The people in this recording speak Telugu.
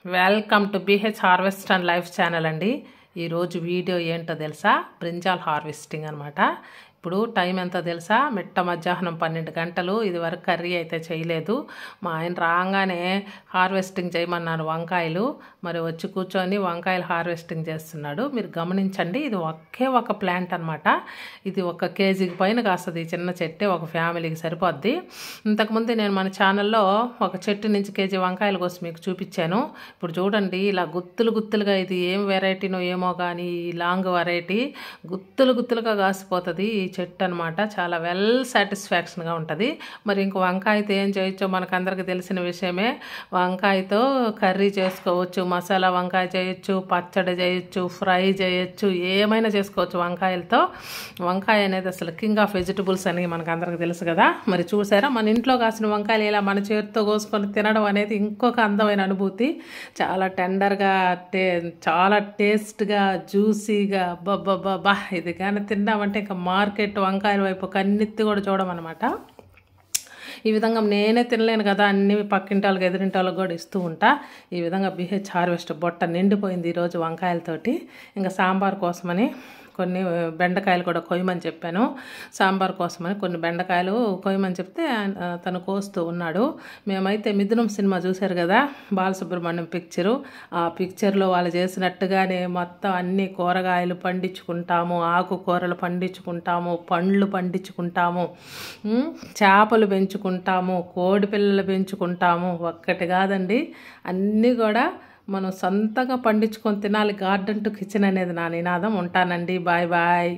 Welcome to BH harvest and life channel అండి. ఈరోజు వీడియో ఏంటో తెలుసా? బ్రింజాల్ హార్వెస్టింగ్ అనమాట. ఇప్పుడు టైం ఎంతో తెలుసా? మిట్ట మధ్యాహ్నం 12 గంటలు. ఇది వరకు కర్రీ అయితే చేయలేదు. మా ఆయన రాగానే హార్వెస్టింగ్ చేయమన్నాను వంకాయలు. మరి వచ్చి కూర్చొని వంకాయలు హార్వెస్టింగ్ చేస్తున్నాడు. మీరు గమనించండి, ఇది ఒకే ఒక ప్లాంట్ అనమాట. ఇది 1 కేజీకి పైన కాస్తుంది. చిన్న చెట్టే, ఒక ఫ్యామిలీకి సరిపోద్ది. ఇంతకుముందు నేను మన ఛానల్లో ఒక చెట్టు నుంచి కేజీ వంకాయల కోసం మీకు చూపించాను. ఇప్పుడు చూడండి, ఇలా గుత్తులుగా, ఇది ఏం వెరైటీనో ఏమో కానీ లాంగ్ వెరైటీ గుత్తులుగా కాసిపోతుంది ఈ చెట్టు అనమాట. చాలా వెల్ సాటిస్ఫాక్షన్గా ఉంటుంది. మరి ఇంక వంకాయతో ఏం చేయొచ్చో మనకందరికీ తెలిసిన విషయమే. వంకాయతో కర్రీ చేసుకోవచ్చు, మసాలా వంకాయ చేయొచ్చు, పచ్చడి చేయొచ్చు, ఫ్రై చేయొచ్చు, ఏమైనా చేసుకోవచ్చు వంకాయలతో. వంకాయ అనేది అసలు కింగ్ ఆఫ్ వెజిటబుల్స్ అని మనకందరికీ తెలుసు కదా. మరి చూసారా, మన ఇంట్లో కాసిన వంకాయలు ఇలా మన చేతితో కోసుకొని తినడం అనేది ఇంకొక అందమైన అనుభూతి. చాలా టెండర్గా, చాలా టేస్ట్గా, జ్యూసీగా, బాబా ఇది కానీ తిన్నామంటే ఇంకా మార్కెట్ వంకాయల వైపు కన్నెత్తి కూడా చూడమన్నమాట. ఈ విధంగా నేనే తినలేను కదా, అన్ని పక్కింటి వాళ్ళకి ఎదురింటి వాళ్ళకి కూడా ఇస్తూ ఉంటా. ఈ విధంగా బీహెచ్ హార్వెస్ట్ బొట్ట నిండిపోయింది ఈరోజు వంకాయలతోటి. ఇంకా సాంబార్ కోసమని కొన్ని బెండకాయలు కూడా కొయ్యమని చెప్పాను. సాంబార్ కోసమని కొన్ని బెండకాయలు కొయ్యమని చెప్తే తను కోస్తూ ఉన్నాడు. మేమైతే మిథునం సినిమా చూశారు కదా, బాలసుబ్రహ్మణ్యం పిక్చరు. ఆ పిక్చర్లో వాళ్ళు చేసినట్టుగానే మొత్తం అన్ని కూరగాయలు పండించుకుంటాము, ఆకుకూరలు పండించుకుంటాము, పండ్లు పండించుకుంటాము, చేపలు పెంచుకుంటాము, కోడి పిల్లలు పెంచుకుంటాము. ఒక్కటి కాదండి, అన్నీ కూడా మనం సొంతంగా పండించుకొని తినాలి. గార్డెన్ టు కిచెన్ అనేది నా నినాదం. ఉంటానండి, బాయ్ బాయ్.